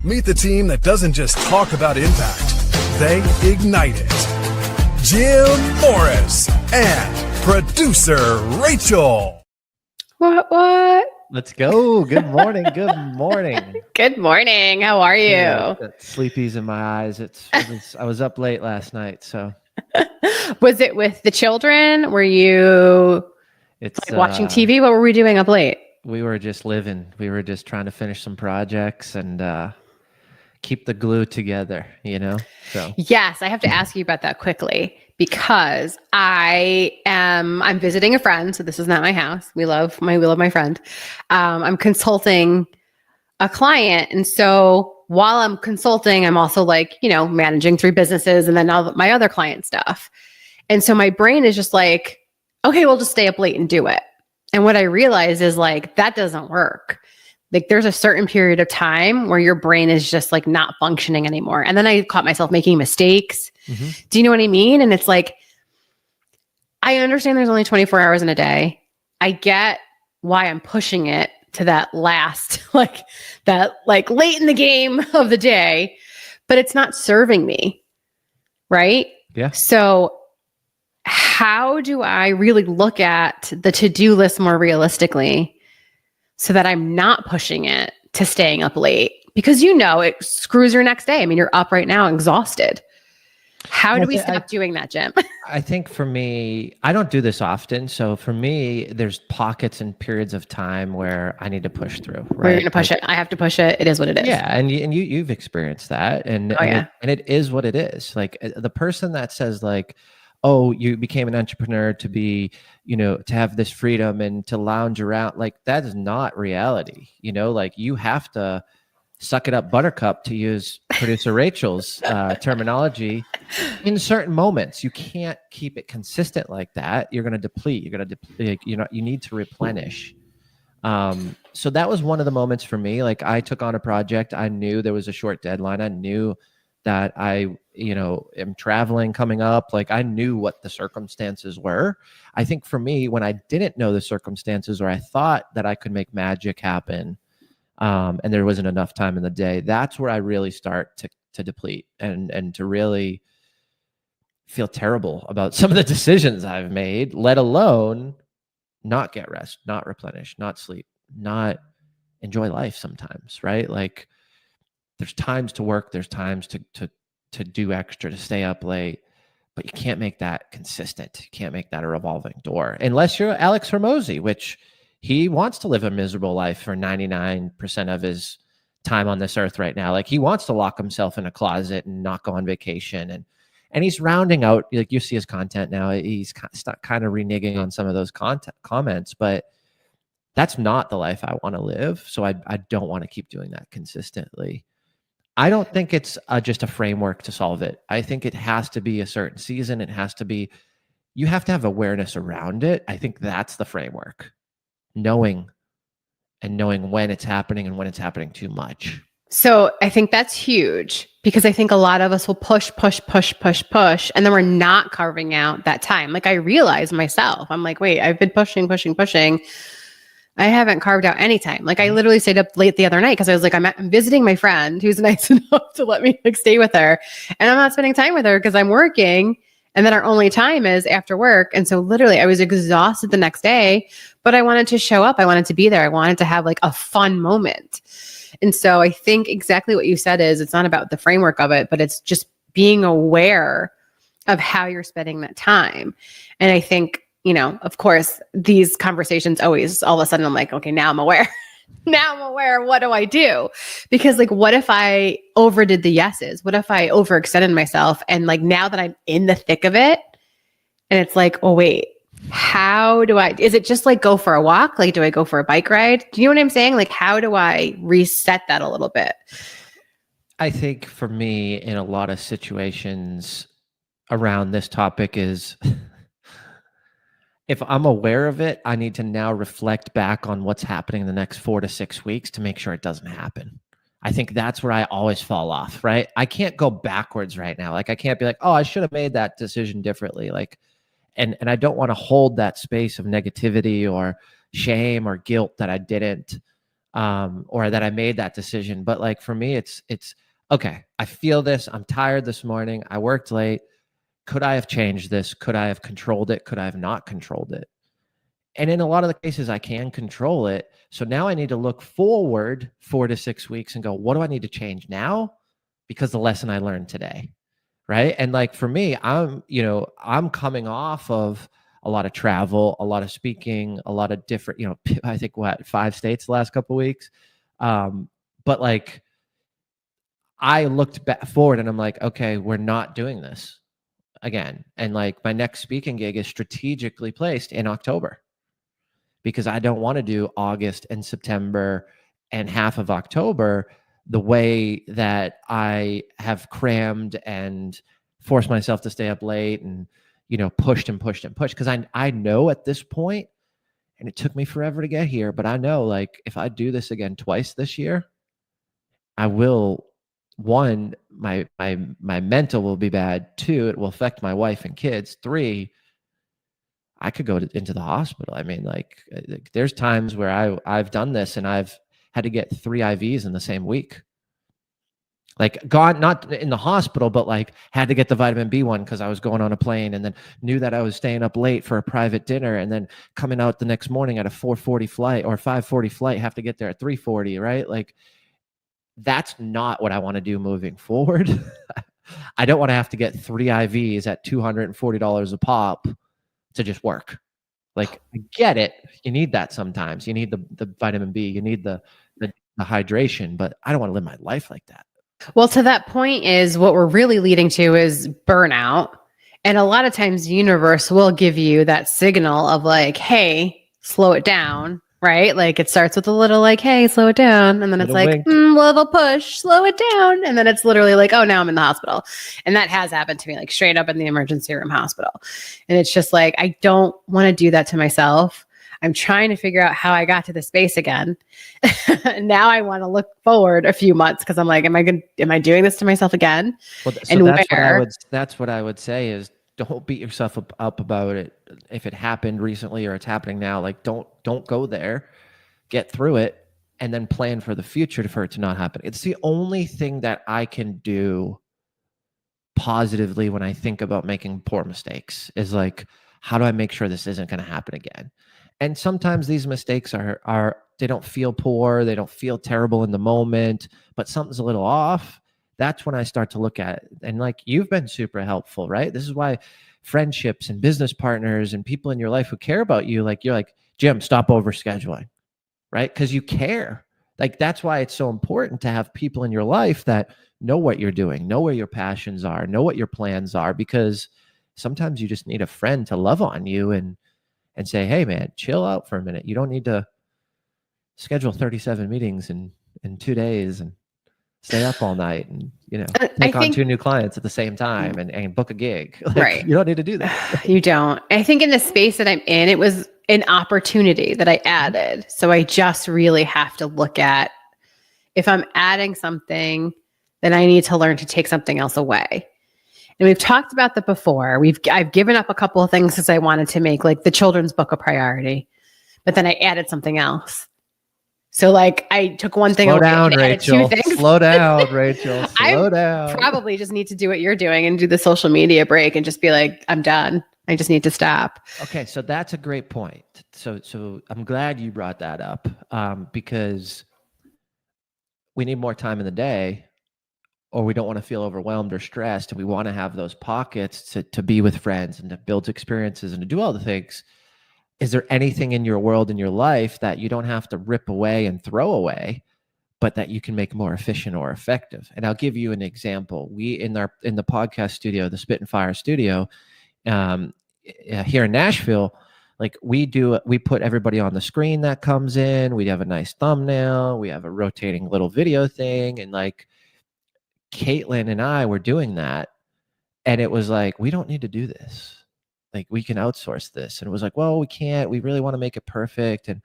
Meet the team that doesn't just talk about impact, they ignite it. Jim Morris and producer Rachel. What? Let's go. Good morning. Good morning. Good morning. How are you? Yeah, got sleepies in my eyes. I was up late last night, so. Was it with the children? Were you watching TV? What were we doing up late? We were just living. We were just trying to finish some projects and keep the glue together, So yes, I have to ask you about that quickly because I'm visiting a friend. So this is not my house. We love my friend. I'm consulting a client. And so while I'm consulting, I'm also managing 3 businesses and then all my other client stuff. And so my brain is just like, okay, we'll just stay up late and do it. And what I realize is that doesn't work. There's a certain period of time where your brain is just not functioning anymore. And then I caught myself making mistakes. Mm-hmm. Do you know what I mean? And it's I understand there's only 24 hours in a day. I get why I'm pushing it to that last, late in the game of the day, but it's not serving me. Right? Yeah. So how do I really look at the to-do list more realistically so that I'm not pushing it to staying up late? Because it screws your next day. I mean, you're up right now, exhausted. How do we stop doing that, Jim? I think for me, I don't do this often. So for me, there's pockets and periods of time where I need to push through. Right? We're going to push it. I have to push it. It is what it is. Yeah, and you've experienced that, and it is what it is. The person that says oh, you became an entrepreneur to be, to have this freedom and to lounge around, that is not reality. You have to suck it up, buttercup, to use producer Rachel's terminology. In certain moments, you can't keep it consistent like that. You're going to deplete. You need to replenish. So that was one of the moments for me. I took on a project. I knew there was a short deadline. I knew that I, am traveling coming up. I knew what the circumstances were. I think for me, when I didn't know the circumstances, or I thought that I could make magic happen, and there wasn't enough time in the day, that's where I really start to deplete and to really feel terrible about some of the decisions I've made, let alone not get rest, not replenish, not sleep, not enjoy life sometimes, right? There's times to work, there's times to do extra, to stay up late, but you can't make that consistent. You can't make that a revolving door unless you're Alex Hormozy, which he wants to live a miserable life for 99% of his time on this earth right now. He wants to lock himself in a closet and not go on vacation. And he's rounding out, you see his content now, he's kind of reneging on some of those comments, but that's not the life I want to live. So I don't want to keep doing that consistently. I don't think it's just a framework to solve it. I think it has to be a certain season. You have to have awareness around it. I think that's the framework. Knowing when it's happening and when it's happening too much. So I think that's huge because I think a lot of us will push, and then we're not carving out that time. I realize myself, I'm wait, I've been pushing. I haven't carved out any time. I literally stayed up late the other night because I was I'm visiting my friend who's nice enough to let me stay with her. And I'm not spending time with her because I'm working. And then our only time is after work. And so literally I was exhausted the next day, but I wanted to show up. I wanted to be there. I wanted to have a fun moment. And so I think exactly what you said is it's not about the framework of it, but it's just being aware of how you're spending that time. And I think, of course, these conversations always, all of a sudden I'm okay, now I'm aware. What do I do? Because what if I overdid the yeses? What if I overextended myself? And now that I'm in the thick of it and it's oh, wait, how do is it just go for a walk? Do I go for a bike ride? Do you know what I'm saying? How do I reset that a little bit? I think for me, in a lot of situations around this topic is if I'm aware of it, I need to now reflect back on what's happening in the next 4 to 6 weeks to make sure it doesn't happen. I think that's where I always fall off, right? I can't go backwards right now. I can't be oh, I should have made that decision differently. And I don't want to hold that space of negativity or shame or guilt that I didn't. or that I made that decision. But like for me, it's okay. I feel this. I'm tired this morning. I worked late. Could I have changed this? Could I have controlled it? Could I have not controlled it? And in a lot of the cases, I can control it. So now I need to look forward 4 to 6 weeks and go, what do I need to change now? Because the lesson I learned today. Right. And like for me, I'm coming off of a lot of travel, a lot of speaking, a lot of different, I think 5 states the last couple of weeks. But like I looked back forward and I'm like, okay, we're not doing this again. And like my next speaking gig is strategically placed in October because I don't want to do August and September and half of October the way that I have crammed and forced myself to stay up late and, pushed and pushed and pushed. Because I know at this point, and it took me forever to get here, but I know like if I do this again twice this year, I will, one, my mental will be bad. 2, it will affect my wife and kids. 3, I could go into the hospital. I mean, like there's times where I've done this and I've had to get 3 IVs in the same week. Like gone, not in the hospital, but like had to get the vitamin B one because I was going on a plane and then knew that I was staying up late for a private dinner and then coming out the next morning at a 4:40 flight or 5:40 flight, have to get there at 3:40, right? Like that's not what I want to do moving forward. I don't want to have to get 3 IVs at $240 a pop to just work. Like I get it. You need that sometimes. You need the vitamin B, you need the hydration, but I don't want to live my life like that. Well, to that point is what we're really leading to is burnout. And a lot of times the universe will give you that signal of like, hey, slow it down, right? Like it starts with a little like, hey, slow it down. And then it's like, little push, slow it down. And then it's literally like, oh, now I'm in the hospital. And that has happened to me, like straight up in the emergency room hospital. And it's just like, I don't want to do that to myself. I'm trying to figure out how I got to the space again. Now I want to look forward a few months because I'm like, am I doing this to myself again? Well, so and that's what I would say is don't beat yourself up about it. If it happened recently or it's happening now, like don't go there, get through it and then plan for the future for it to not happen. It's the only thing that I can do positively when I think about making poor mistakes is like, how do I make sure this isn't going to happen again? And sometimes these mistakes are they don't feel poor, they don't feel terrible in the moment, but something's a little off. That's when I start to look at it. And like you've been super helpful, right? This is why friendships and business partners and people in your life who care about you, like you're like, Jim, stop overscheduling, right? Because you care. Like that's why it's so important to have people in your life that know what you're doing, know where your passions are, know what your plans are, because sometimes you just need a friend to love on you and say, hey man, chill out for a minute. You don't need to schedule 37 meetings in 2 days and stay up all night and, take on 2 new clients at the same time and book a gig. Like, right. You don't need to do that. You don't. I think in the space that I'm in, it was an opportunity that I added. So I just really have to look at if I'm adding something, then I need to learn to take something else away. And we've talked about that before. I've given up a couple of things because I wanted to make like the children's book a priority, but then I added something else. So like I took one thing away and added 2 things. Slow down, Rachel. Slow down. Probably just need to do what you're doing and do the social media break and just be like, I'm done. I just need to stop. Okay, so that's a great point. So I'm glad you brought that up because we need more time in the day, or we don't want to feel overwhelmed or stressed, and we want to have those pockets to be with friends and to build experiences and to do all the things. Is there anything in your world, in your life that you don't have to rip away and throw away, but that you can make more efficient or effective? And I'll give you an example. We in the podcast studio, the Spit and Fire studio, here in Nashville, like we put everybody on the screen that comes in. We have a nice thumbnail. We have a rotating little video thing, and like Caitlin and I were doing that, and it was like, we don't need to do this. Like we can outsource this. And it was like, well, we can't. We really want to make it perfect. And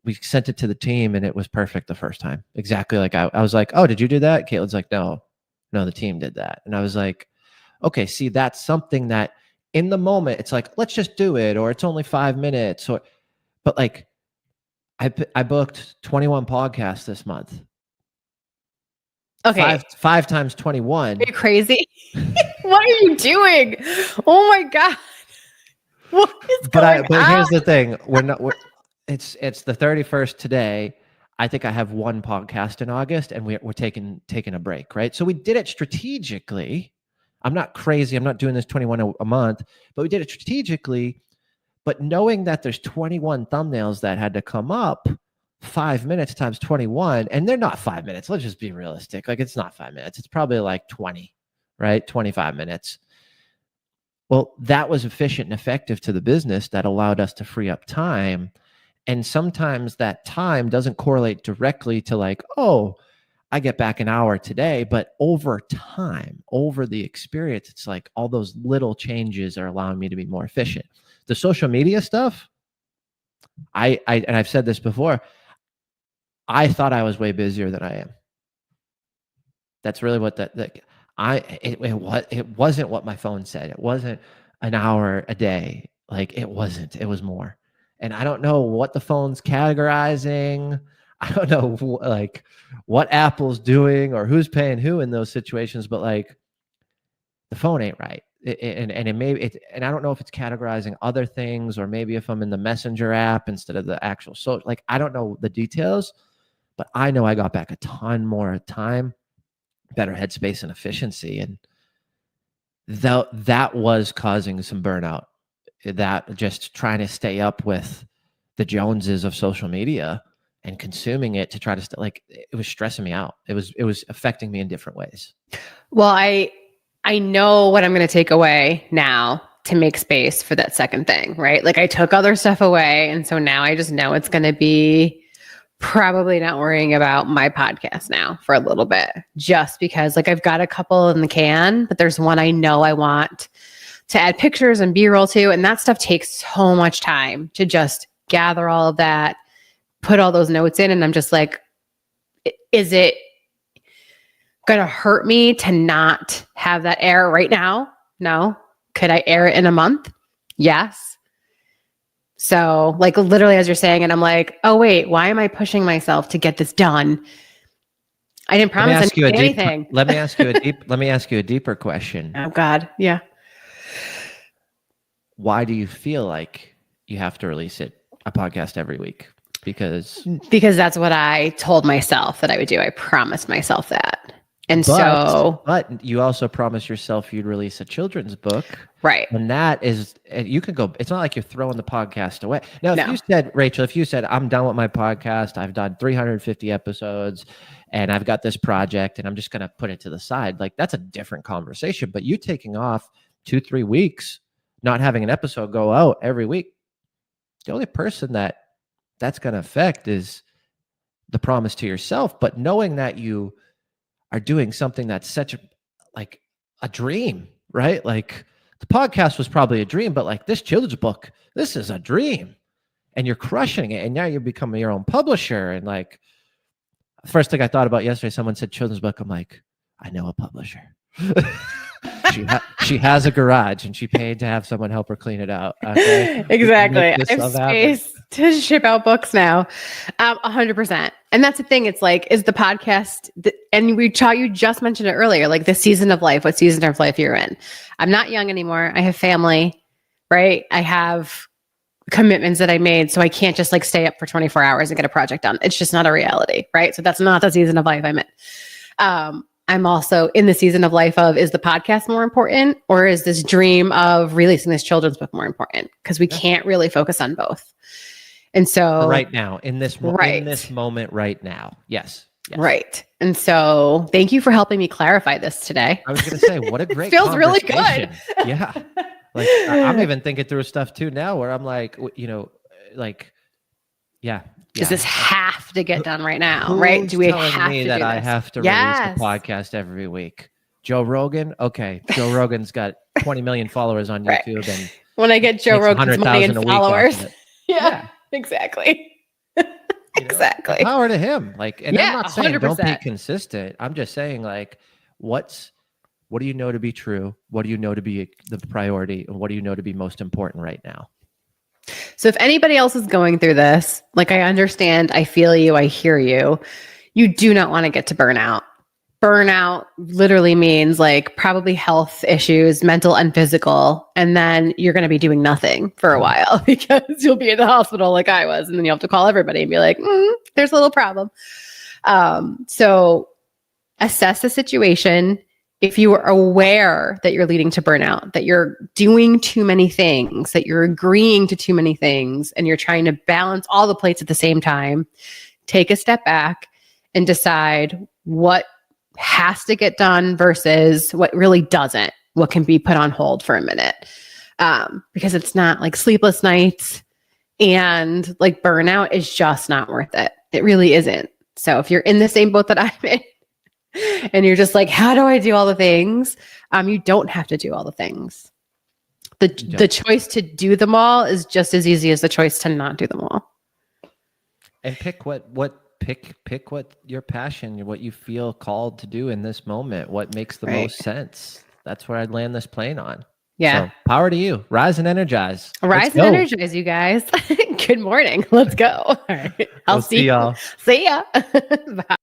we sent it to the team, and it was perfect the first time. Exactly like I was like, oh, did you do that? Caitlin's like, no, the team did that. And I was like, okay, see, that's something that in the moment, it's like, let's just do it, or it's only 5 minutes, but like, I booked 21 podcasts this month. Okay. Five times 21. Are you crazy? What are you doing? Oh my God. What is going But on? here's the thing. It's the 31st today. I think I have one podcast in August, and we're taking a break, right? So we did it strategically. I'm not crazy. I'm not doing this 21 a month, but we did it strategically. But knowing that there's 21 thumbnails that had to come up, 5 minutes times 21, and they're not 5 minutes. Let's just be realistic. Like, it's not 5 minutes. It's probably like 20, right? 25 minutes. Well, that was efficient and effective to the business that allowed us to free up time. And sometimes that time doesn't correlate directly to like, oh, I get back an hour today, but over time, over the experience, it's like all those little changes are allowing me to be more efficient. The social media stuff, and I've said this before, I thought I was way busier than I am. That's really what it wasn't what my phone said. It wasn't an hour a day. Like, it wasn't. It was more. And I don't know what the phone's categorizing. I don't know like what Apple's doing or who's paying who in those situations, but like the phone ain't right. And I don't know if it's categorizing other things, or maybe if I'm in the Messenger app instead of the actual social. Like, I don't know the details, but I know I got back a ton more time, better headspace and efficiency. And that was causing some burnout, that just trying to stay up with the Joneses of social media and consuming it to try to like, it was stressing me out. It was affecting me in different ways. Well, I know what I'm going to take away now to make space for that second thing, right? Like, I took other stuff away. And so now I just know it's going to be probably not worrying about my podcast now for a little bit, just because like I've got a couple in the can, but there's one I know I want to add pictures and B-roll to. And that stuff takes so much time to just gather all of that, put all those notes in. And I'm just like, is it going to hurt me to not have that air right now? No. Could I air it in a month? Yes. So like literally as you're saying it, I'm like, oh wait, why am I pushing myself to get this done? I didn't promise anything. Let me ask you a deeper question. Oh God. Yeah. Why do you feel like you have to release a podcast every week? Because that's what I told myself that I would do. I promised myself that. But you also promised yourself you'd release a children's book. Right. And that is, you can go, it's not like you're throwing the podcast away. Now, if you said, Rachel, I'm done with my podcast, I've done 350 episodes and I've got this project and I'm just going to put it to the side. Like, that's a different conversation, but you taking off 2-3 weeks, not having an episode go out every week, the only person that's going to affect is the promise to yourself. But knowing that you are doing something that's such a dream, right? Like, the podcast was probably a dream, but like this children's book, this is a dream, and you're crushing it. And now you're becoming your own publisher. And like, first thing I thought about yesterday, someone said children's book. I'm like, I know a publisher. She has a garage and she paid to have someone help her clean it out. Okay? Exactly. I have space to ship out books now. 100%. And that's the thing. It's like, is the podcast, and you just mentioned it earlier, like the season of life, what season of life you're in. I'm not young anymore. I have family, right? I have commitments that I made. So I can't just like stay up for 24 hours and get a project done. It's just not a reality, right? So that's not the season of life I'm in. I'm also in the season of life of, is the podcast more important, or is this dream of releasing this children's book more important? Because we can't really focus on both. And so right now, in this moment right now. Yes. Right. And so thank you for helping me clarify this today. I was going to say, what a great feels really good. Yeah. Like, I'm even thinking through stuff too now where I'm like, yeah. Does this have to get done right now? Right? Do we have to that do I this? have to release a podcast every week? Joe Rogan? Okay. Joe Rogan's got 20 million followers on YouTube. And when I get Joe Rogan's money and followers. Yeah, exactly. Exactly. Power to him. Like, and I'm not saying 100%. don't be consistent. I'm just saying, like, what do you know to be true? What do you know to be the priority? And what do you know to be most important right now? So if anybody else is going through this, like I understand, I feel you, I hear you. You do not want to get to burnout. Burnout literally means like probably health issues, mental and physical. And then you're going to be doing nothing for a while because you'll be in the hospital like I was. And then you have to call everybody and be like, there's a little problem. So assess the situation. If you are aware that you're leading to burnout, that you're doing too many things, that you're agreeing to too many things, and you're trying to balance all the plates at the same time, take a step back and decide what has to get done versus what really doesn't, what can be put on hold for a minute. Because it's not like sleepless nights and like burnout is just not worth it. It really isn't. So if you're in the same boat that I'm in and you're just like, how do I do all the things? You don't have to do all the things. The choice to do them all is just as easy as the choice to not do them all. And pick pick what your passion, what you feel called to do in this moment, what makes the most sense. That's where I'd land this plane on. Yeah. So, power to you. Rise and energize. Rise and energize, you guys. Good morning. Let's go. All right. I'll see y'all. See ya. Bye.